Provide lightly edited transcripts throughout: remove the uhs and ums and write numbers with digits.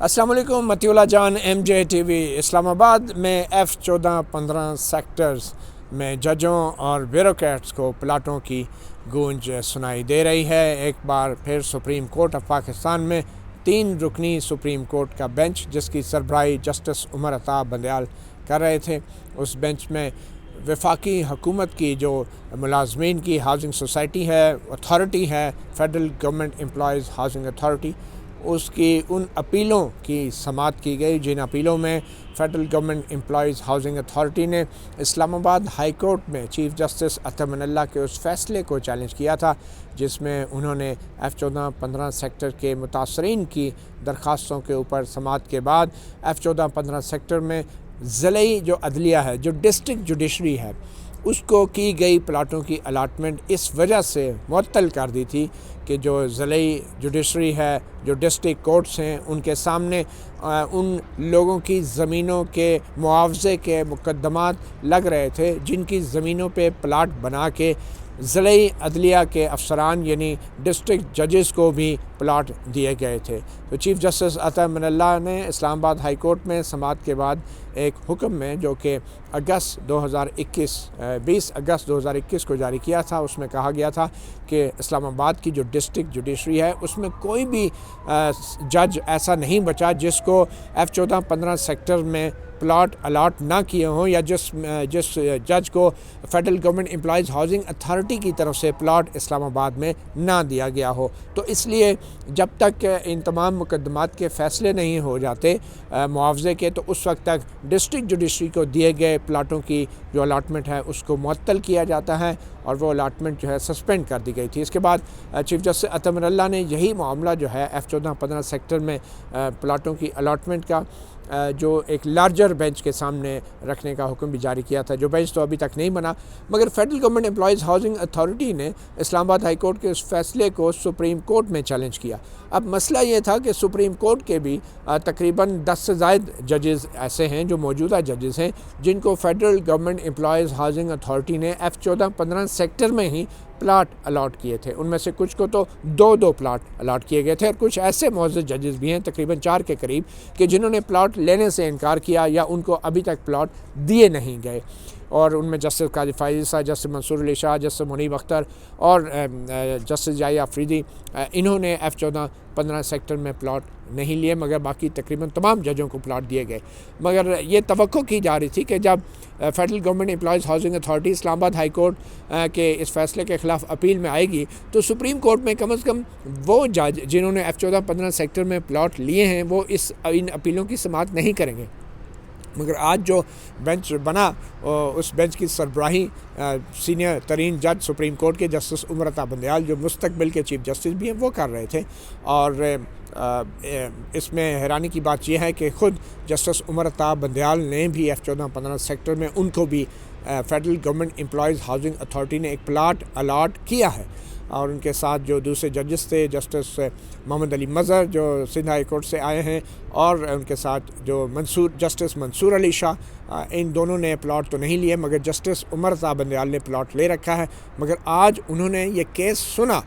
अस्सलाम वालेकुम। मतिउल्लाह जान, MJ TV इस्लामाबाद में F14-15 सेक्टर्स में जजों और ब्यूरोक्रेट्स को प्लाटों की गूंज सुनाई दे रही है। एक बार फिर सुप्रीम कोर्ट ऑफ पाकिस्तान में 3 रुकनी सुप्रीम कोर्ट का बेंच, जिसकी सरबराही जस्टिस उमर अता बंदयाल कर रहे थे, उस बेंच में वफाकी हुकूमत की जो मुलाजमीन की हाउसिंग सोसाइटी है, अथॉरिटी है, federal government employees housing authority, उसकी उन अपीलों की समाअत की गई जिन अपीलों में federal government employees housing authority ने इस्लामाबाद हाई कोर्ट में चीफ जस्टिस अता मनल्ला के उस फैसले को चैलेंज किया था, जिसमें उन्होंने F14-15 सेक्टर के मुतासरीन की दरख्वास्तों के ऊपर समाअत के बाद F14-15 सेक्टर में ज़िले जो अदलिया है, जो डिस्ट्रिक्ट जुडिशरी है, उसको की गई प्लाटों की अलाटमेंट इस वजह से मुअत्तल कर दी थी कि जो ज़िली जुडिशरी है, जो डिस्ट्रिक्ट कोर्ट्स हैं, उनके सामने उन लोगों की ज़मीनों के मुआवजे के मुकद्दमात लग रहे थे जिनकी ज़मीनों पे प्लाट बना के ज़िली अदलिया के अफसरान यानी डिस्ट्रिक्ट जजेस को भी प्लाट दिए गए थे। तो चीफ जस्टिस अता मनल्ला ने इस्लामाबाद हाई कोर्ट में समाअत के बाद एक हुक्म में, जो कि 20 अगस्त 2021 को जारी किया था, उसमें कहा गया था कि इस्लामाबाद की जो डिस्ट्रिक्ट जुडिशरी है उसमें कोई भी जज ऐसा नहीं बचा जिसको F14-15 सेक्टर में प्लाट अलाट ना किए हों, या जिस जज को federal government employees housing authority की तरफ से प्लाट इस्लामाबाद में ना दिया गया हो। तो इसलिए जब तक इन तमाम मुकद्दमात के फ़ैसले नहीं हो जाते मुआवजे के, तो उस वक्त तक डिस्ट्रिक्ट जुडिशरी को दिए गए प्लाटों की जो अलाटमेंट है उसको मुअत्तल किया जाता है, और वो अलाटमेंट जो है सस्पेंड कर दी गई थी। इसके बाद चीफ जस्टिस अता मनल्ला ने यही मामला जो है F14-15 सेक्टर में प्लाटों की अलाटमेंट का जो एक लार्जर बेंच के सामने रखने का हुक्म भी जारी किया था, जो बेंच तो अभी तक नहीं बना। मगर federal government employees housing authority ने इस्लामाबाद हाई कोर्ट के उस फैसले को सुप्रीम कोर्ट में चैलेंज किया। अब मसला ये था कि सुप्रीम कोर्ट के भी तकरीबन 10 से ज़ायद जजेस ऐसे हैं जो मौजूदा जजेस हैं जिनको federal government employees housing authority ने F14-15 सेक्टर में ही प्लाट अलाट किए थे। उनमें से कुछ को तो 2-2 प्लाट अलाट किए गए थे, और कुछ ऐसे मौजूद जजेस भी हैं, तकरीबन 4 के करीब, कि जिन्होंने प्लाट लेने से इनकार किया या उनको अभी तक प्लाट दिए नहीं गए। और उनमें जस्टिस काजी फाइज़ साहब, जस्टिस मंसूर अली शाह, जस्टिस मुनीब अख्तर और जस्टिस जाहिद अफरीदी, इन्होंने F14-15 सेक्टर में प्लाट नहीं लिए, मगर बाकी तकरीबन तमाम जजों को प्लाट दिए गए। मगर ये तवक्को की जा रही थी कि जब federal government employees housing authority Islamabad high court के इस फैसले के ख़िलाफ़ अपील में आएगी, तो सुप्रीम कोर्ट में कम से कम वो जज जिन्होंने F14-15 सेक्टर में प्लाट लिए हैं वो इन अपीलों की समाअत नहीं करेंगे। मगर आज जो बेंच बना, उस बेंच की सरबराही सीनियर तरीन जज सुप्रीम कोर्ट के जस्टिस उमर अता बंदयाल, जो मुस्तकबिल के चीफ जस्टिस भी हैं, वो कर रहे थे। और इसमें हैरानी की बात यह है कि ख़ुद जस्टिस उमर अता बंदयाल ने भी F14-15 सेक्टर में उनको भी federal government employees housing authority ने एक प्लाट अलाट किया है। और उनके साथ जो दूसरे जजेस थे, जस्टिस मोहम्मद अली मज़हर जो सिंध हाई कोर्ट से आए हैं, और उनके साथ जो जस्टिस मंसूर अली शाह, इन दोनों ने प्लाट तो नहीं लिए, मगर जस्टिस उमर अता बंदयाल ने प्लाट ले रखा है। मगर आज उन्होंने ये केस सुना,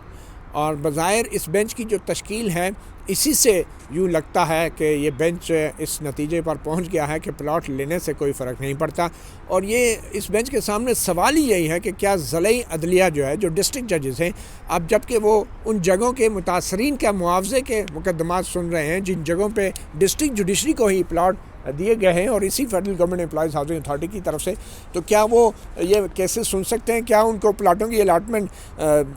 और बज़ाहिर इस बेंच की जो तश्कील है, इसी से यूँ लगता है कि ये बेंच इस नतीजे पर पहुंच गया है कि प्लाट लेने से कोई फ़र्क नहीं पड़ता। और ये इस बेंच के सामने सवाल ही यही है कि क्या ज़िली अदलिया जो है, जो डिस्ट्रिक्ट जजेस हैं, अब जबकि वो उन जगहों के मुतासरीन का मुआवजे के मुकद्दमात सुन रहे हैं जिन जगहों पे डिस्ट्रिक्ट जुडिशरी को ही प्लाट दिए गए हैं और इसी federal government employees housing authority की तरफ से, तो क्या वो ये केसेस सुन सकते हैं? क्या उनको प्लाटों की अलाटमेंट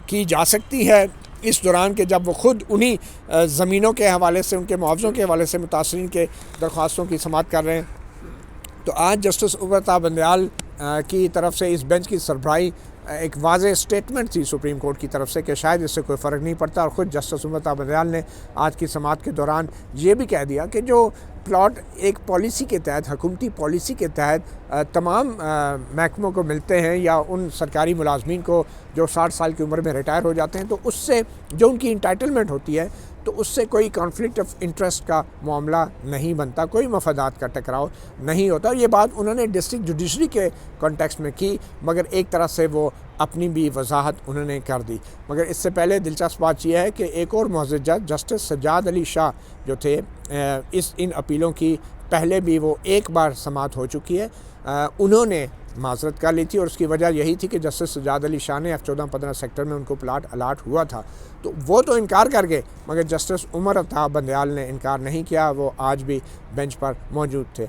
की जा सकती है इस दौरान के जब वो ख़ुद उन्हीं ज़मीनों के हवाले से, उनके मुआवज़ों के हवाले से मुतासरीन के दरख्वास्तों की समाअत कर रहे हैं? तो आज जस्टिस उमर अता बंदयाल की तरफ से इस बेंच की सरबराही एक वाज़ेह स्टेटमेंट थी सुप्रीम कोर्ट की तरफ से कि शायद इससे कोई फ़र्क नहीं पड़ता। और ख़ुद जस्टिस उमर अता बंदयाल ने आज की समाअत के दौरान ये भी कह दिया कि जो प्लाट एक पॉलिसी के तहत, हुकूमती पॉलिसी के तहत तमाम महकमों को मिलते हैं, या उन सरकारी मुलाजमीन को जो 60 साल की उम्र में रिटायर हो जाते हैं, तो उससे जो उनकी इंटाइटलमेंट होती है, तो उससे कोई कॉन्फ्लिक्ट ऑफ इंटरेस्ट का मामला नहीं बनता, कोई मफादात का टकराव नहीं होता। ये बात उन्होंने डिस्ट्रिक्ट जुडिशरी के कॉन्टेक्स्ट में की, मगर एक तरह से वो अपनी भी वजाहत उन्होंने कर दी। मगर इससे पहले दिलचस्प बात यह है कि एक और मुअज़्ज़ज़ जज जस्टिस सज्जाद अली शाह जो थे, इन अपीलों की पहले भी वो एक बार समाअत हो चुकी है, उन्होंने माजरत कर ली थी और उसकी वजह यही थी कि जस्टिस सज्जाद अली शाह ने F14-15 सेक्टर में उनको प्लाट अलाट हुआ था, तो वो तो इनकार कर गए, मगर जस्टिस उमर अफ्ताब बंदयाल ने इनकार नहीं किया, वो आज भी बेंच पर मौजूद थे।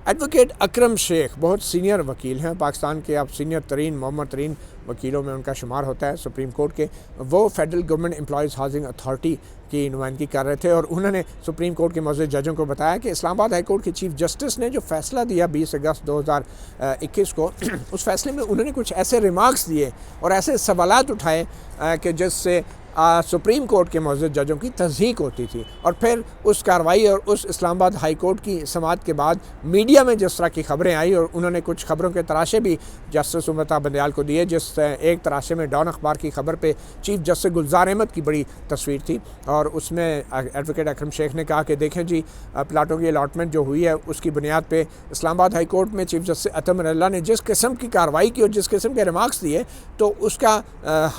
एडवोकेट अकरम शेख बहुत सीनियर वकील हैं, पाकिस्तान के अब सीनियर तरीन मोहम्मद तरीन वकीलों में उनका शुमार होता है सुप्रीम कोर्ट के। वो federal government employees housing authority की नुमाइंदगी कर रहे थे और उन्होंने सुप्रीम कोर्ट के मौजूद जजों को बताया कि इस्लामाबाद हाई कोर्ट के चीफ जस्टिस ने जो फ़ैसला दिया 20 अगस्त 2021 को, उस फैसले में उन्होंने कुछ ऐसे रिमार्क्स दिए और ऐसे सवालात उठाए कि जिससे सुप्रीम कोर्ट के मौजूद जजों की तस्दीक होती थी। और फिर उस कार्रवाई और उस इस्लामाबाद हाई कोर्ट की समाअत के बाद मीडिया में जिस तरह की खबरें आई और उन्होंने कुछ खबरों के तराशे भी जस्टिस उमर अफ्ताब बंदयाल को दिए, जिस एक तराशे में डॉन अखबार की खबर पे चीफ जस्टिस गुलजार अहमद की बड़ी तस्वीर थी और उसमें एडवोकेट अकरम शेख ने कहा कि देखें जी, प्लाटों की अलाटमेंट जो हुई है उसकी बुनियाद पर इस्लामाबाद हाई कोर्ट में चीफ जस्टिस अतम अल्लाह ने जिस किस्म की कार्रवाई की और जिस किस्म के रिमार्क्स दिए, तो उसका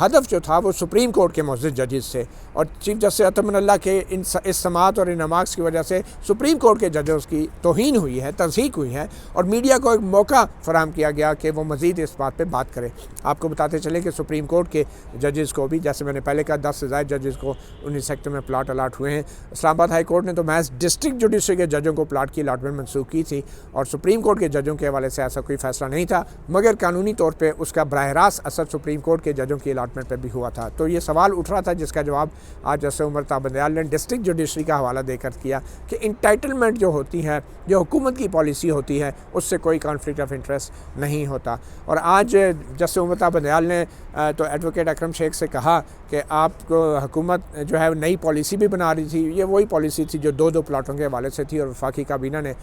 हदफ जो था वो सुप्रीम कोर्ट के मौजूद जजेस से, और चीफ जस्टिस अतम अल्लाह के इस समाअत और इन रिमार्क्स की वजह से सुप्रीम कोर्ट के जजेस की तौहीन हुई है, तज़हीक हुई है और मीडिया को एक मौका फराहम किया गया कि वो मज़ीद इस बात पे बात करें। आपको बताते चले कि सुप्रीम कोर्ट के जजेस को भी, जैसे मैंने पहले कहा, 10 से ज़्यादा जजेस को 19 सेक्टर में प्लाट अलाट हुए हैं। इस्लामाबाद हाई कोर्ट ने तो महज डिस्ट्रिक्ट जुडिशरी के जजों को प्लाट की अलाटमेंट मंसूख की थी और सुप्रीम कोर्ट के जजों के हवाले से ऐसा कोई फैसला नहीं था, मगर कानूनी तौर पर उसका बराह रास्त असर सुप्रीम कोर्ट के जजों की अलाटमेंट पर भी हुआ था। तो ये सवाल उठ रहा था जिसका जवाब आज जस्टिस उमर अफ्ताब बंदयाल ने डिस्ट्रिक्ट जुडिशरी का हवाला देकर किया कि इंटाइटलमेंट जो होती है, जो हुकूमत की पॉलिसी होती है, उससे कोई कॉन्फ्लिक्ट ऑफ इंटरेस्ट नहीं होता। और आज जस्टिस उमर अफ्ताब बंदयाल ने तो एडवोकेट अकरम शेख से कहा कि आपको हुकूमत जो है नई पॉलिसी भी बना रही थी, ये वही पॉलिसी थी जो दो प्लाटों के हवाले से थी और वफाकी काबीना ने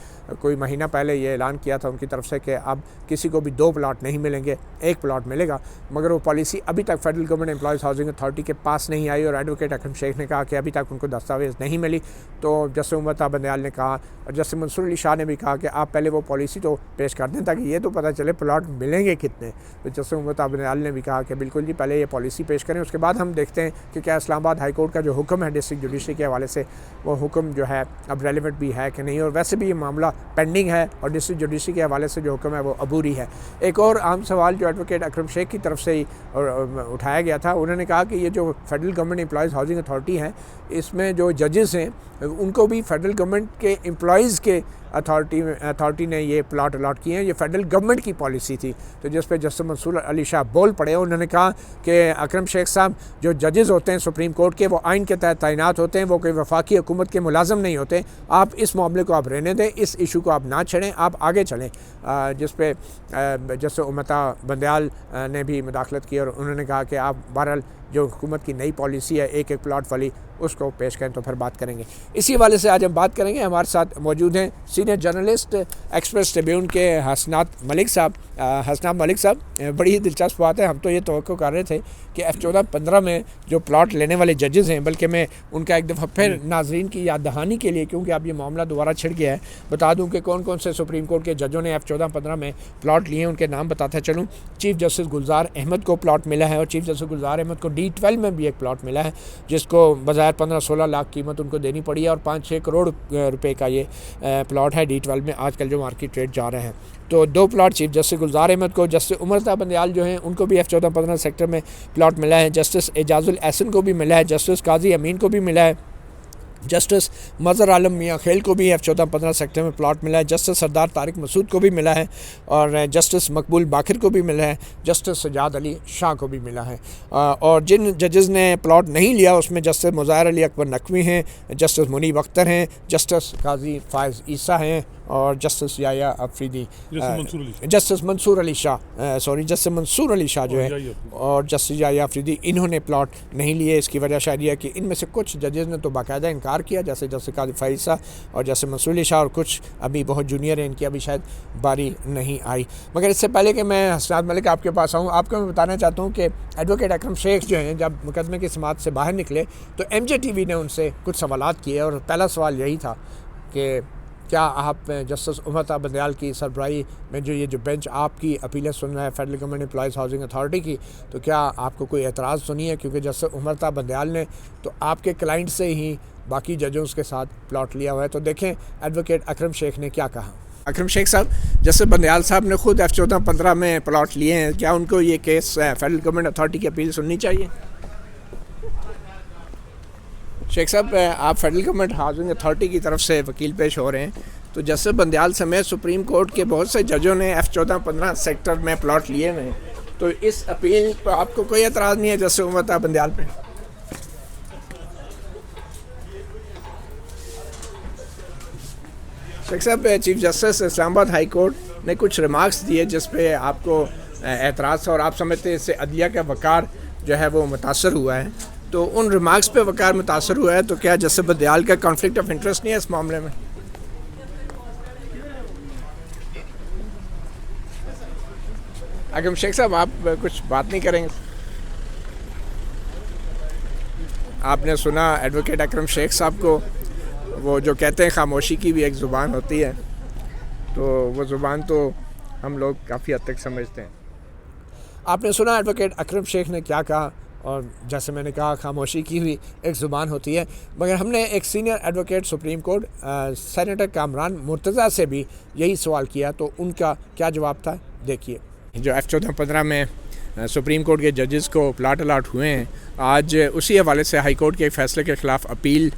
कोई महीना पहले ये ऐलान किया था उनकी तरफ से कि अब किसी को भी 2 प्लाट नहीं मिलेंगे, 1 प्लाट मिलेगा, मगर वो पॉलिसी अभी तक federal government employees housing authority के पास नहीं आई और एडवोकेट अकरम शेख ने कहा कि अभी तक उनको दस्तावेज़ नहीं मिली। तो जस्टिस उमर अफ्ताब बंदयाल ने कहा और जस्टिस मंसूर अली शाह ने भी कहा कि आप पहले वो पॉलिसी तो पेश कर दें ताकि ये तो पता चले प्लाट मिलेंगे कितने। तो जस्टिस उमर अफ्ताब बंदयाल ने भी कहा कि बिल्कुल जी, पहले ये पॉलिसी पेश करें, उसके बाद हम देखते हैं कि क्या इस्लामाबाद हाई कोर्ट का जो हुक्म है डिस्ट्रिक्ट जुडिशरी के हवाले से, वो हुक्म जो है अब रेलिवेंट भी है कि नहीं, और वैसे भी ये मामला पेंडिंग है और डिस्ट्रिक्ट जुडिशरी के हवाले से जो हुक्म है वो अबूरी है। एक और आम सवाल जो एडवोकेट अकरम शेख की तरफ से ही उठाया गया था, उन्होंने कहा कि ये जो federal government employees housing authority है, इसमें जो जजेस हैं उनको भी फेडरल गवर्नमेंट के एम्प्लॉयज़ के अथॉरिटी ने ये प्लाट अलाट किए हैं, ये फेडरल गवर्नमेंट की पॉलिसी थी। तो जिस पे जस्टिस मंसूर अली शाह बोल पड़े, उन्होंने कहा कि अकरम शेख साहब, जो जजेस होते हैं सुप्रीम कोर्ट के, वो आइन के तहत तैनात होते हैं, वो कोई वफाकी हुकूमत के मुलाजम नहीं होते। आप इस मामले को आप रहने दें, इस इशू को आप ना छेड़ें, आप आगे चलें। जिस पे जस्टिस उमर अफ्ताब बंदयाल ने भी मुदाखलत की और उन्होंने कहा कि आप बहरहाल जो हुकूमत की नई पॉलिसी है 1-1 प्लाट वाली, उसको पेश करें तो फिर बात करेंगे। इसी हवाले से आज हम बात करेंगे। हमारे साथ मौजूद हैं सीनियर जर्नलिस्ट एक्सप्रेस ट्रिब्यून के हसनात मलिक साहब। हसनात मलिक साहब, बड़ी ही दिलचस्प बात है, हम तो ये तवक्को कर रहे थे कि F14-15 में जो प्लाट लेने वाले जजेस हैं, बल्कि मैं उनका एक दफ़ा फिर नाजरीन की याद दहानी के लिए, क्योंकि अब ये मामला दोबारा छिड़ गया है, बता दूँ कि कौन कौन से सुप्रीम कोर्ट के जजों ने F14-15 में प्लाट लिए हैं, उनके नाम बताता चलूँ। चीफ जस्टिस गुलजार अहमद को प्लाट मिला है और चीफ जस्टिस गुलजार अहमद को D12 में भी एक प्लाट मिला है, जिसको बज़ाहिर 15-16 लाख कीमत उनको देनी पड़ी है और 5-6 करोड़ रुपए का ये प्लाट है D12 में आजकल जो मार्केट रेट जा रहे हैं। तो 2 प्लाट चीफ जस्टिस गुलजार अहमद को, जस्टिस उमर अफ्ताब बंदयाल जो हैं उनको भी F14-15 सेक्टर में प्लाट मिला है, जस्टिस एजाजुल एहसन को भी मिला है, जस्टिस काजी अमीन को भी मिला है, जस्टिस मज़हर आलम मियाँ खेल को भी F14-15 सेक्टर में प्लाट मिला है, जस्टिस सरदार तारिक मसूद को भी मिला है और जस्टिस मकबूल बाखिर को भी मिला है, जस्टिस सजाद अली शाह को भी मिला है। और जिन जजेस ने प्लाट नहीं लिया उसमें जस्टिस मुज़ाहिर अली अकबर नकवी हैं, जस्टिस मुनीब अख्तर हैं, जस्टिस काजी फ़ायज़ ईसा हैं और जस्टिस याया अफरीदी, जस्टिस मंसूर अली शाह जो है और जस्टिस याया अफरीदी, इन्होंने प्लाट नहीं लिए। इसकी वजह शायद यह है कि इनमें से कुछ जजेस ने तो बाकायदा इनकार किया, जैसे जस्टिस काजी फ़ायज़ ईसा और जस्टिस मंसूर अली शाह, और कुछ अभी बहुत जूनियर हैं, इनकी अभी शायद बारी नहीं आई। मगर इससे पहले कि मैं हसनात मलिक आपके पास आऊँ, आपको मैं बताना चाहता हूँ कि एडवोकेट अकरम शेख जो हैं जब मुकदमे की समाअत से बाहर निकले तो MJ TV ने उनसे कुछ सवालात किए और पहला सवाल यही था कि क्या आप जस्टिस उमर ता बंदयाल की सरबराही में जो ये बेंच आपकी अपीलें सुन रहा है federal government employees housing authority की, तो क्या आपको कोई एतराज़ तो नहीं है? क्योंकि जस्टिस उमर ता बंदयाल ने तो आपके क्लाइंट से ही बाकी जजों के साथ प्लॉट लिया हुआ है। तो देखें एडवोकेट अकरम शेख ने क्या कहा। अकरम शेख साहब, जैसे बंदयाल साहब ने खुद F14-15 में प्लॉट लिए हैं, क्या उनको ये केस फेडरल गवर्नमेंट अथॉरिटी की अपील सुननी चाहिए? शेख साहब, आप फेडरल गवर्नमेंट हाउसिंग अथॉरिटी की तरफ से वकील पेश हो रहे हैं, तो जैसे बंदयाल समेत सुप्रीम कोर्ट के बहुत से जजों ने F14-15 सेक्टर में प्लॉट लिए हुए हैं, तो इस अपील पर आपको कोई एतराज़ नहीं है जैसे उमर ता बंदयाल पे? शेख साहब, chief justice Islamabad high court ने कुछ रिमार्क्स दिए जिस पे आपको एतराज़ था और आप समझते हैं इससे अदलिया का वक़ार जो है वो मुतासर हुआ है, तो उन रिमार्क्स पे वक़ार मुतासर हुआ है, तो क्या जस्टिस बंदयाल का कॉन्फ्लिक्ट ऑफ इंटरेस्ट नहीं है इस मामले में? अकरम शेख साहब, आप कुछ बात नहीं करेंगे? आपने सुना एडवोकेट अकरम शेख साहब को, वो जो कहते हैं खामोशी की भी एक ज़ुबान होती है, तो वो ज़ुबान तो हम लोग काफ़ी हद तक समझते हैं। आपने सुना एडवोकेट अकरम शेख ने क्या कहा, और जैसे मैंने कहा खामोशी की भी एक ज़ुबान होती है, मगर हमने एक senior advocate supreme court senator Kamran Murtaza से भी यही सवाल किया, तो उनका क्या जवाब था, देखिए। जो F14-15 में सुप्रीम कोर्ट के जजेस को प्लाट अलाट हुए हैं, आज उसी हवाले से हाई कोर्ट के फैसले के ख़िलाफ़ अपील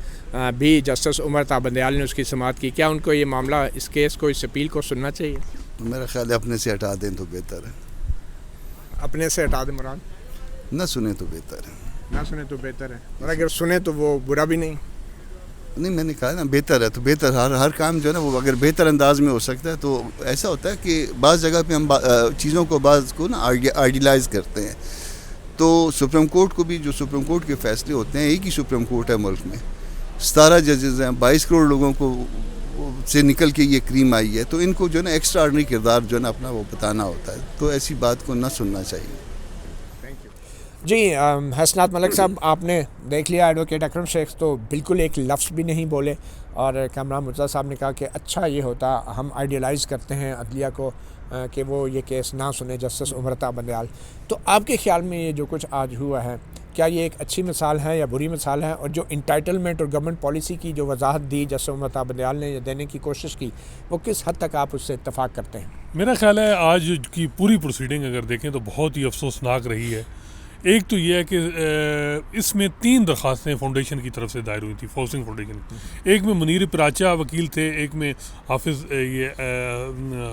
भी जस्टिस उमर ता बंदयाल ने उसकी समाअत की। क्या उनको ये मामला, इस केस को, इस अपील को सुनना चाहिए? मेरा ख्याल है अपने से हटा दें तो बेहतर है। अपने से हटा दें मुराद? ना सुने तो बेहतर है। ना सुने तो बेहतर है, और अगर सुने तो वो बुरा भी नहीं? नहीं, मैंने कहा ना बेहतर है तो बेहतर, हर काम जो है ना वो अगर बेहतर अंदाज में हो सकता है। तो ऐसा होता है कि बाज़ जगह पे हम चीज़ों को बाज़ को ना आइडियलाइज करते हैं। तो सुप्रीम कोर्ट को भी, जो सुप्रीम कोर्ट के फैसले होते हैं, एक ही सुप्रीम कोर्ट है मुल्क में, 17 जजेस हैं, 22 करोड़ लोगों को से निकल के ये क्रीम आई है, तो इनको जो है ना एक्स्ट्रा ऑर्डिनरी किरदार जो है ना अपना वो बताना होता है, तो ऐसी बात को ना सुनना चाहिए। जी, हसनात मलिक साहब, आपने देख लिया एडवोकेट अकरम शेख तो बिल्कुल एक लफ्ज़ भी नहीं बोले, और कामरान मुर्तज़ा साहब ने कहा कि अच्छा ये होता, हम आइडियलाइज़ करते हैं अदलिया को कि वो ये केस ना सुने जस्टिस उमर ता बंदयाल। तो आपके ख़्याल में ये जो कुछ आज हुआ है, क्या ये एक अच्छी मिसाल है या बुरी मिसाल है? और जो इंटाइटलमेंट और गवर्नमेंट पॉलिसी की जो वजाहत दी जस्टिस उमर ता बंदयाल ने देने की कोशिश की, वो किस हद तक आप उससे इत्तफाक करते हैं? मेरा ख्याल है आज की पूरी प्रोसीडिंग अगर देखें तो बहुत ही अफसोसनाक रही है। एक तो ये है कि इसमें 3 दरख्वास्तें फाउंडेशन की तरफ से दायर हुई थी, फाउसिंग फाउंडेशन की। एक में मुनीर पराचा वकील थे, एक में हाफिज़ ये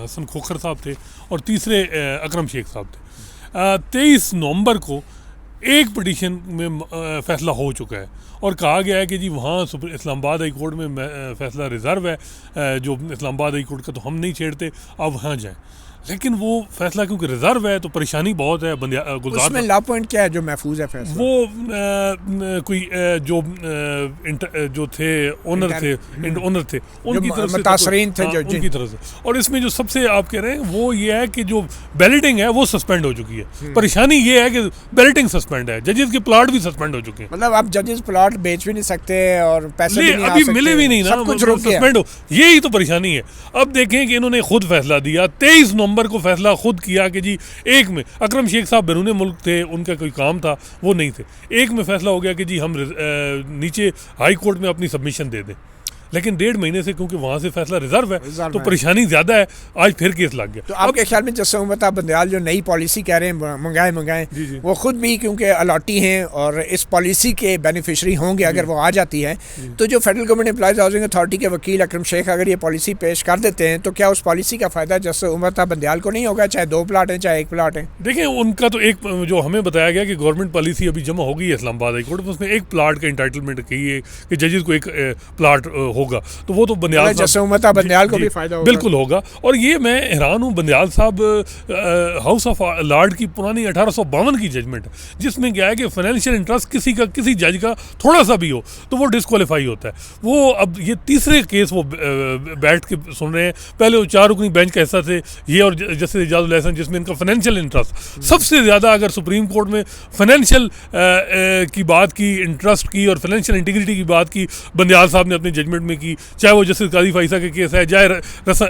हसन खोखर साहब थे, और तीसरे अकरम शेख साहब थे। 23 नवंबर को एक पिटीशन में फ़ैसला हो चुका है, और कहा गया है कि जी वहाँ इस्लामाबाद हाई कोर्ट में फ़ैसला रिज़र्व है, जो इस्लामाबाद हाई कोर्ट का तो हम नहीं छेड़ते, अब वहाँ जाएँ। लेकिन वो फैसला क्योंकि रिजर्व है तो परेशानी बहुत है। गुलजार, उसमें लॉ पॉइंट क्या है जो महफूज है फैसला? वो कोई जो थे ओनर थे उनकी तरफ से, मुतासरीन थे जो उनकी तरफ से। और इसमें जो सबसे आप कह रहे हैं वो ये है कि जो बैलेटिंग है वो सस्पेंड हो चुकी है। परेशानी ये है कि बैलेटिंग सस्पेंड है, जजेस के प्लाट भी सस्पेंड हो चुके हैं। मतलब आप जजेस प्लाट बेच भी नहीं सकते और पैसे भी नहीं अभी मिले भी नहीं ना, सब कुछ सस्पेंड हो, यही तो परेशानी है। अब देखें कि इन्होंने खुद फैसला दिया, 23 नवंबर को फैसला खुद किया कि जी एक में अकरम शेख साहब बैरून मुल्क थे, उनका कोई काम था, वो नहीं थे। एक में फैसला हो गया कि जी हम नीचे हाई कोर्ट में अपनी सबमिशन दे दें, लेकिन 1.5 महीने से क्योंकि वहाँ से फैसला रिजर्व है तो परेशानी ज़्यादा है, आज फिर केस लग गया। तो आपके ख्याल में जैसे उमर ता बंदयाल जो नई पॉलिसी कह रहे हैं मंगाए वो खुद भी क्योंकि अलॉटी हैं और इस पॉलिसी के बेनिफिशरी होंगे अगर वो आ जाती है, तो जो federal government employees housing authority के वकील अकरम शेख अगर ये पॉलिसी पेश कर देते हैं तो क्या उस पॉलिसी का फ़ायदा जैसे उमर ता बंदयाल को नहीं होगा, चाहे 2 प्लाट हैं चाहे 1 प्लाट है? देखिए उनका तो एक जो हमें बताया गया कि गवर्नमेंट पॉलिसी अभी जमा हो गई है इस्लामाबाद हाई कोर्ट में, उसमें 1 प्लाट का इंटाइटलमेंट कही है कि जजेस को 1 प्लाट होगा, तो वो तो बंदयाल बंदयाल को भी फायदा होगा, बिल्कुल होगा। और ये मैं हैरान हूँ, बंदयाल साहब हाउस ऑफ लॉर्ड की पुरानी 1852 की जजमेंट है जिसमें क्या है कि फाइनेंशियल इंटरेस्ट किसी जज का थोड़ा सा भी हो तो वो डिस्क्वालीफाई होता है। वो अब ये तीसरे केस वो बैठ के सुन रहे हैं। पहले वो 4 रुकनी बेंच का हिस्सा थे ये और जस्टिस इजाजुल एहसन, जिसमें इनका फाइनेंशियल इंटरेस्ट सबसे ज़्यादा, अगर सुप्रीम कोर्ट में फाइनेंशियल की बात की, इंटरेस्ट की और फाइनेंशियल इंटीग्रिटी की बात की, बंदयाल साहब ने अपनी जजमेंट में की, चाहे वो जस्टिस काजी फाइसा के केस है, चाहे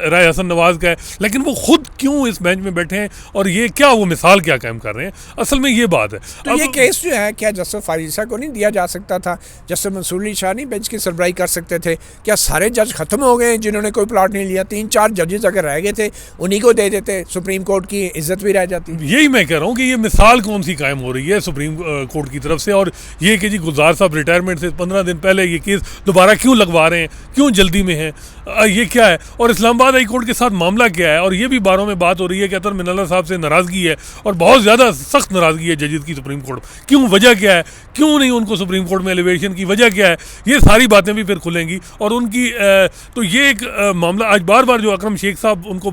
राय हसन नवाज का है, लेकिन वो खुद क्यों इस बेंच में बैठे हैं और ये क्या वो मिसाल क्या कायम कर रहे हैं, असल में ये बात है। तो ये केस जो है क्या जस्टिस फाइसा को नहीं दिया जा सकता था? जस्टिस मंसूर अली शाह नहीं बेंच की सरबराही कर सकते थे? क्या सारे जज खत्म हो गए जिन्होंने कोई प्लाट नहीं लिया? 3-4 जजेस अगर रह गए थे उन्हीं को दे देते, सुप्रीम कोर्ट की इज्जत भी रह जाती। यही मैं कह रहा हूँ कि ये मिसाल कौन सी कायम हो रही है सुप्रीम कोर्ट की तरफ से, और ये कि जी गुलजार साहब रिटायरमेंट से 15 दिन पहले ये केस दोबारा क्यों लगवा रहे हैं, क्यों जल्दी में है, ये क्या है, और इस्लामाबाद हाई कोर्ट के साथ मामला क्या है। और ये भी बारों में बात हो रही है कि अतर मिनल्ला साहब से नाराज़गी है और बहुत ज़्यादा सख्त नाराज़गी है जजेस की सुप्रीम कोर्ट, क्यों, वजह क्या है, क्यों नहीं उनको सुप्रीम कोर्ट में एलिवेशन की वजह क्या है, ये सारी बातें भी फिर खुलेंगी। और उनकी तो ये एक मामला आज बार बार जो अकरम शेख साहब उनको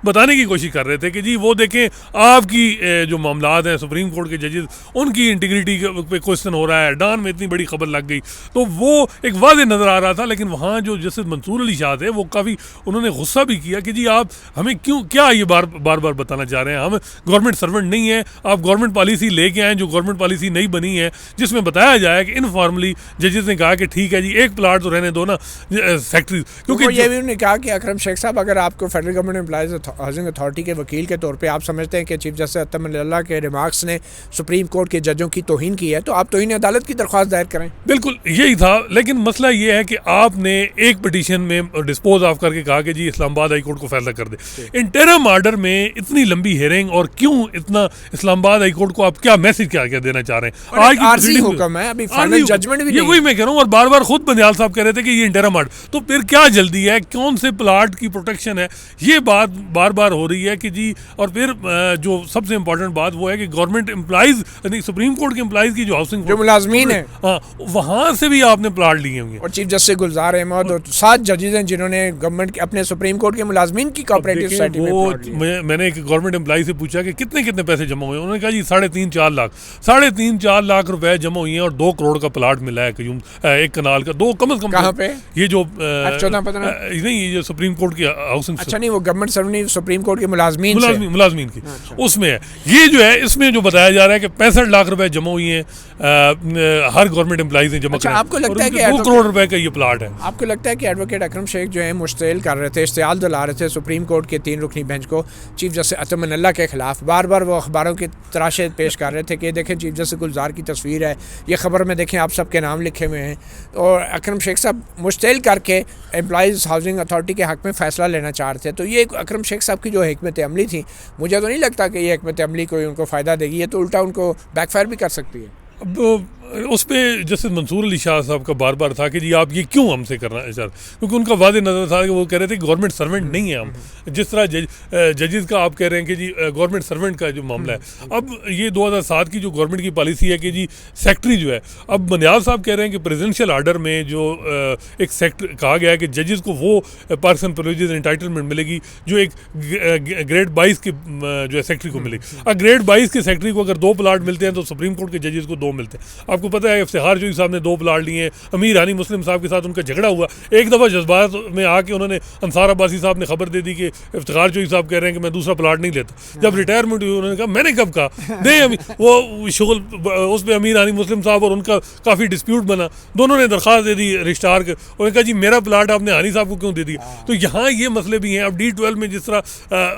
बताने की कोशिश कर रहे थे कि जी वो देखें आपकी जो मामलात हैं सुप्रीम कोर्ट के जजेस उनकी इंटीग्रिटी पे क्वेश्चन हो रहा है, डान में इतनी बड़ी खबर लग गई, तो वो एक वाज़ेह नज़र आ रहा था। लेकिन वहाँ जो जस्टिस मंसूर अली शाह थे वो काफ़ी उन्होंने गुस्सा भी किया कि जी आप हमें क्यों, क्या ये बार बार बताना चाह रहे हैं, हम गवर्नमेंट सर्वेंट नहीं है, आप गवर्नमेंट पॉलिसी लेके आएँ जो गवर्नमेंट पॉलिसी नहीं बनी है, जिसमें बताया जाए कि इनफॉर्मली जजेस ने कहा कि ठीक है जी एक प्लाट तो रहने दो ना सेक्रेटरी, क्योंकि ये भी उन्होंने कहा कि अकरम शेख साहब अगर आपको federal government employees housing authority के वकील के तौर पे आप समझते हैं कि चीफ जस्टिस अतर मिनल्ला के रिमार्क्स ने सुप्रीम कोर्ट के जजों की तौहीन की है, तो आप तौहीन अदालत की दरख्वास्त दायर करें। बिल्कुल यही था, लेकिन मसला ये है कि आपने एक पिटीशन में डिस्पोज ऑफ करके कहा कि जी इस्लामाबाद हाई कोर्ट को फैसला कर दे। इंटरिम ऑर्डर में इतनी लंबी हेयरिंग, और क्यों इतना इस्लामाबाद हाई कोर्ट को आप क्या मैसेज क्या देना चाह रहे हैं? आज आरजी हुक्म है, अभी फाइनल जजमेंट भी नहीं, वही मैं कह रहा हूँ। और बार बार खुद बंदियाल साहब कह रहे थे कि ये इंटरिम ऑर्डर, तो फिर क्या जल्दी है, कौन से प्लाट की प्रोटेक्शन है, ये बात बार बार हो रही है कि जी। और फिर जो सबसे इंपॉर्टेंट बात वो है कि गवर्नमेंट एम्प्लॉइज यानी सुप्रीम कोर्ट के एम्प्लॉइज की जो हाउसिंग जो मुलाजमीन है, हाँ, वहाँ से भी आपने प्लाट लिए होंगे। और चीफ जस्टिस गुलजार अहमद और 7 जजेस हैं जिन्होंने गवर्नमेंट अपने सुप्रीम कोर्ट के मुलाजमीन की कोऑपरेटिव सोसाइटी में प्लाट लिए। मैंने एक गवर्नमेंट एम्प्लॉय से पूछा कि कितने पैसे जमा हुए, उन्होंने कहा जी 3.5-4 लाख रुपए जमा हुए हैं और 2 करोड़ का प्लाट मिला है एक कनाल का, 2 कम से कम। कहाँ पे? ये जो 14-15 नहीं, ये जो सुप्रीम कोर्ट की हाउसिंग, अच्छा नहीं, वो गवर्नमेंट सर्वेंट सुप्रीम कोर्ट के मुलाजमीन की उसमें है। ये जो है इसमें जो बताया जा रहा है कि 65 लाख रुपए जमा हुई हैं हर गवर्नमेंट एम्प्लॉइज ने जमा कराया। आपको लगता है कि 2 करोड़ रुपए का ये प्लाट है? आपको लगता है कि एडवोकेट अकरम शेख जो है मुश्तिल कर रहे थे, इश्तियाल दिला रहे थे सुप्रीम कोर्ट के 3 रुकनी बेंच को चीफ जस्टिस अतर मिनल्ला के खिलाफ? बार बार वो अखबारों की तराशे पेश कर रहे थे कि देखें चीफ जस्टिस गुलजार की तस्वीर है, ये खबर में देखें आप सबके नाम लिखे हुए हैं, और अकरम शेख साहब मुश्तिल करके एम्प्लॉइज़ हाउसिंग अथॉरिटी के हक़ में फ़ैसला लेना चाह रहे थे। तो ये अकरम शेख साहब की जो हिकमत अमली थी, मुझे तो नहीं लगता कि ये हिकमत अमली कोई उनको फ़ायदा देगी, ये तो उल्टा उनको बैकफायर भी कर सकती है। अब उस पर जस्टिस मंसूर अली शाह साहब का बार बार था कि जी आप ये क्यों हमसे करना चाहते, क्योंकि उनका वादे नज़र था कि वो कह रहे थे गवर्नमेंट सर्वेंट नहीं है हम, जिस तरह जजेस का आप कह रहे हैं कि जी गवर्नमेंट सर्वेंट का जो मामला है। अब ये 2007 की जो गवर्नमेंट की पॉलिसी है कि जी सेक्रेटरी जो है, अब बंदियाल साहब कह रहे हैं कि प्रेसिडेंशियल आर्डर में जो एक सेक्टर कहा गया है कि जजेस को वो पर्सन प्रिविलेजेस एंटाइटलमेंट मिलेगी जो एक ग्रेड 22 के जो है सेक्रेटरी को मिलेगी। अब ग्रेड 22 के सेक्रेटरी को अगर 2 प्लाट मिलते हैं तो सुप्रीम कोर्ट के जजेस को 2 मिलते हैं। आपको पता है इफ्तिखार जोई साहब ने 2 प्लाट लिए हैं, अमीर हानी मुस्लिम साहब के साथ उनका झगड़ा हुआ, एक दफ़ा जज्बात में आके उन्होंने अंसार अब्बासी साहब ने खबर दे दी कि इफ्तिखार जोई साहब कह रहे हैं कि मैं दूसरा प्लाट नहीं लेता। जब रिटायरमेंट हुई उन्होंने कहा मैंने कब कहा नहीं, वो शुगल उस पर अमीर हानी मुस्लिम साहब और उनका काफ़ी डिस्प्यूट बना, दोनों ने दरख्वास्त दे दी रजिस्ट्रार के, उन्होंने कहा जी मेरा प्लाट आपने हानी साहब को क्यों दे दिया। तो यहाँ ये मसले भी हैं। अब D12 में जिस तरह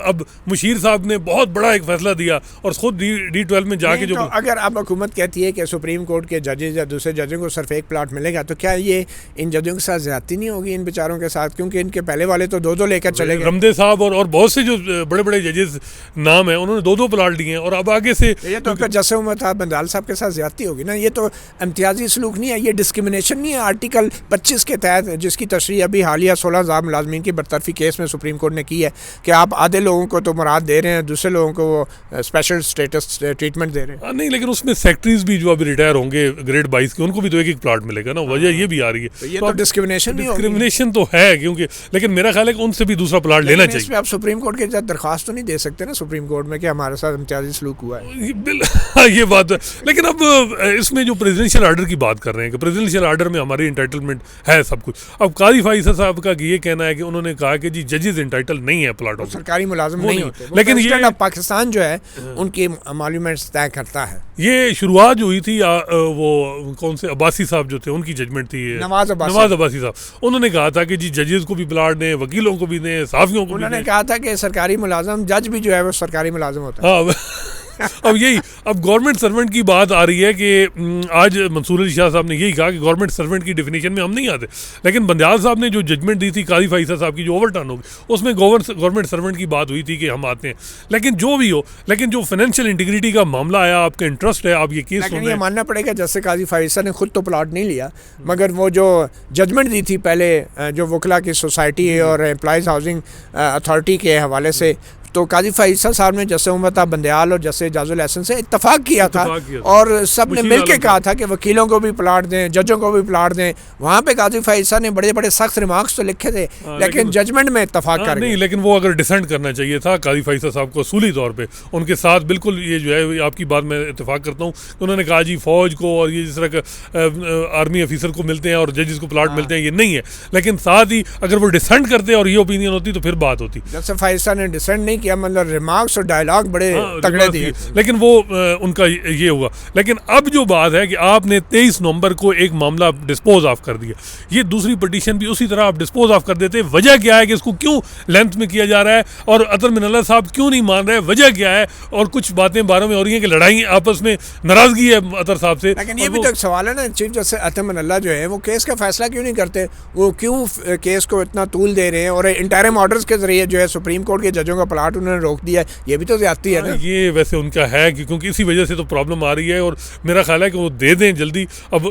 अब मुशीर साहब ने बहुत बड़ा एक फैसला दिया और खुद D12 में जाके जो अगर अब हुकूमत कहती है कि सुप्रीम कोर्ट के जजेस या दूसरे जजों को सिर्फ एक प्लाट मिलेगा, तो क्या ये इन जजों के साथ ज्यादती नहीं होगी इन बेचारों के साथ, क्योंकि इनके पहले वाले तो 2-2 लेकर चले गए। रमदे साहब और बहुत से जो बड़े बड़े जजेस नाम है उन्होंने 2-2 प्लाट लिए हैं, और अब आगे से ये तो फिर जैसे उम्र था बंदाल साहब के साथ ज्यादती होगी ना। ये तो इम्तियाजी सलूक नहीं है, ये डिस्क्रिमिनेशन नहीं है। आर्टिकल 25 के तहत जिसकी तशरीह अभी हालिया 16,000 मुलाजमीन की बरतरफी केस में सुप्रीम कोर्ट ने की है कि आप आधे लोगों को तो मुराद दे रहे हैं, दूसरे लोगों को वो स्पेशल स्टेटस ट्रीटमेंट दे रहे हैं। नहीं, लेकिन उसमें सेक्रेटरीज भी जो अभी रिटायर होंगे ग्रेड 22 के, उनको भी तो एक प्लाट मिलेगा ना, वजह ये भी आ रही है। तो ये तो डिस्क्रिमिनेशन तो है, क्योंकि लेकिन मेरा ख्याल है कि उनसे भी दूसरा प्लाट लेना चाहिए। इसमें आप सुप्रीम कोर्ट के दरख्वास्त तो नहीं दे सकते ना सुप्रीम कोर्ट में कि हमारे साथ इम्तियाजी सलूक हुआ है। ये बात है, लेकिन अब इसमें जो प्रेसिडेंशियल आर्डर की बात कर रहे हैं कि प्रेसिडेंशियल आर्डर में हमारी एंटाइटलमेंट है सब कुछ। अब काजी फाइसा साहब का ये कहना है कि उन्होंने कहा कि जी जजेस एंटाइटल नहीं है प्लाटों, सरकारी मुलाजिम नहीं होते, लेकिन ये पाकिस्तान जो है उनकी मालूमेंट्स तय करता है। ये शुरुआत जो हुई थी वो कौन से अब्बासी साहब जो थे उनकी जजमेंट थी, नवाज अब्बासी साहब, उन्होंने कहा था कि जी जजेस को भी प्लाट दें, वकीलों को भी दें, सहाफ़ियों को भी दें। उन्होंने कहा था कि सरकारी मुलाजम, जज भी जो है वो सरकारी मुलाजम होता है। हाँ अब गवर्नमेंट सर्वेंट की बात आ रही है कि आज मंसूर अली शाह साहब ने यही कहा कि गवर्नमेंट सर्वेंट की डेफिनेशन में हम नहीं आते, लेकिन बंदयाल साहब ने जो जजमेंट दी थी काजी फाइसा साहब की जो ओवरटर्न होगी, उसमें गवर्नमेंट सर्वेंट की बात हुई थी कि हम आते हैं। लेकिन जो भी हो, लेकिन जो फाइनेंशियल इंटीग्रिटी का मामला आया, आपका इंटरेस्ट है, आप ये केस लेकिन ये मानना पड़ेगा जैसे काजी फाइसा ने खुद तो प्लाट नहीं लिया, मगर वो जो जजमेंट दी थी पहले जो वकला की सोसाइटी और एम्प्लॉयज़ हाउसिंग अथॉरिटी के हवाले से, तो काजी फाइसा साहब ने जैसे उमता बंदयाल और जैसे एजाजुल एहसन से इत्तफाक किया था और सब ने मिल के कहा था कि वकीलों को भी प्लाट दें, जजों को भी प्लाट दें। वहाँ पे काजी फाइसा ने बड़े बड़े सख्त रिमार्क्स तो लिखे थे, लेकिन जजमेंट में इत्तफाक कर नहीं, लेकिन वो अगर डिसेंट करना चाहिए था काजी फाइसा साहब को असूली तौर पे उनके साथ। बिल्कुल ये जो है आपकी बात में इत्तफाक करता हूँ, उन्होंने कहा जी फौज को और ये जिस तरह का आर्मी ऑफिसर को मिलते हैं और जजेस को प्लाट मिलते हैं, ये नहीं है। लेकिन साथ ही अगर वो डिसेंट करते और ये ओपिनियन होती तो फिर बात होती। जैसे फाइसा ने डिसेंट नहीं किया, मतलब रिमार्क्स और डायलॉग बड़े तगड़े दिए, लेकिन वो उनका ये हुआ। लेकिन अब जो बात है कि आपने 23 नवंबर को एक मामला डिस्पोज ऑफ कर दिया, ये दूसरी पिटीशन भी उसी तरह आप डिस्पोज ऑफ कर देते। वजह क्या है कि इसको क्यों लेंथ में किया जा रहा है और अतर मिनल्ला साहब क्यों नहीं मान रहे, वजह क्या है? और कुछ बातें बारे में हो रही हैं कि लड़ाई आपस में, नाराजगी है अतर साहब से। लेकिन ये भी तो एक सवाल है ना, चीफ जस्टिस अतर मिनल्ला जो है वो केस का फैसला क्यों नहीं करते? वो क्यों केस को इतना तूल दे रहे हैं और इंटरिम ऑर्डर्स के जरिए जो है सुप्रीम कोर्ट के जजों का प्लाट उन्होंने रोक दिया, ये भी तो ज्यादती है ना। ये वैसे उनका है कि क्योंकि इसी वजह से तो प्रॉब्लम आ रही है और मेरा ख्याल है कि वो दे दें जल्दी। अब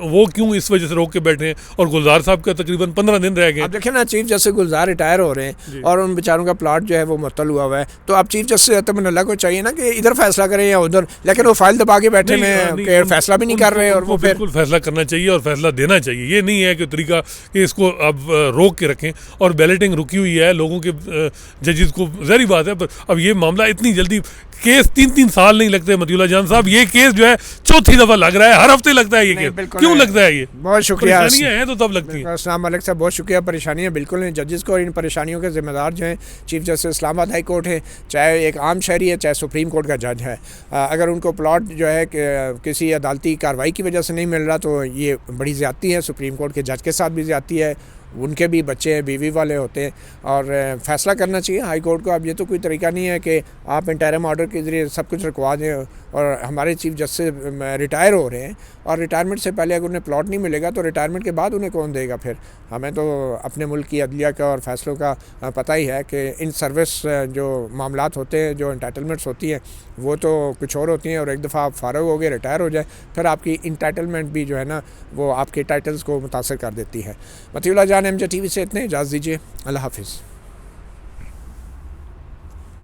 वो क्यों इस वजह से रोक के बैठे हैं? और गुलजार साहब का तकरीबन 15 दिन रह गए। अब देखिए ना, चीफ जस्टिस गुलजार रिटायर हो रहे हैं और उन बेचारों का प्लाट जो है वो मुअत्तल हुआ है, तो अब चीफ जस्टिस अतर मिनल्ला को चाहिए ना कि इधर फैसला करें या उधर, लेकिन वो फाइल दबा के बैठे में फैसला भी नहीं कर रहे। और वो फिर बिल्कुल फैसला करना चाहिए और फैसला देना चाहिए। ये नहीं है कि तरीका कि इसको अब रोक के रखें। और बैलेटिंग रुकी हुई है, लोगों के जजेस को ज़ाहिर बात है, पर अब ये मामला इतनी जल्दी, केस 3-3 साल नहीं लगते मतीउल्लाह जान साहब, ये केस जो है चौथी दफा लग रहा है, हर हफ्ते लगता है ये केस। क्यों लगता है ये? बहुत शुक्रिया, परेशानियां हैं तो तब लगती हैं। अस्सलाम वालेकुम साहब, बहुत शुक्रिया। परेशानियां बिल्कुल नहीं, जजेस को और इन परेशानियों के जिम्मेदार जो हैं chief justice Islamabad high court है, चाहे एक आम शहरी है, चाहे सुप्रीम कोर्ट का जज है। अगर उनको प्लाट जो है किसी अदालती कार्रवाई की वजह से नहीं मिल रहा तो ये बड़ी ज़्यादती है। सुप्रीम कोर्ट के जज के साथ भी ज़्यादती है, उनके भी बच्चे हैं, बीवी वाले होते हैं और फैसला करना चाहिए हाई कोर्ट को। अब ये तो कोई तरीका नहीं है कि आप इंटरिम ऑर्डर के ज़रिए सब कुछ रुकवा दें। और हमारे चीफ जस्टिस रिटायर हो रहे हैं और रिटायरमेंट से पहले अगर उन्हें प्लॉट नहीं मिलेगा तो रिटायरमेंट के बाद उन्हें कौन देगा? फिर हमें तो अपने मुल्क की अदलिया का और फैसलों का पता ही है कि इन सर्विस जो मामलात होते हैं, जो एंटाइटलमेंट्स होती हैं, वो तो कुछ और होती हैं। और एक दफ़ा आप फारग हो गए, रिटायर हो जाए, फिर आपकी इंटाइटलमेंट भी जो है ना वो आपके टाइटल्स को मुतासर कर देती है। मतीउल्लाह जान, MJ TV से इतने इजाज़त दीजिए। अल्लाह हाफिज़।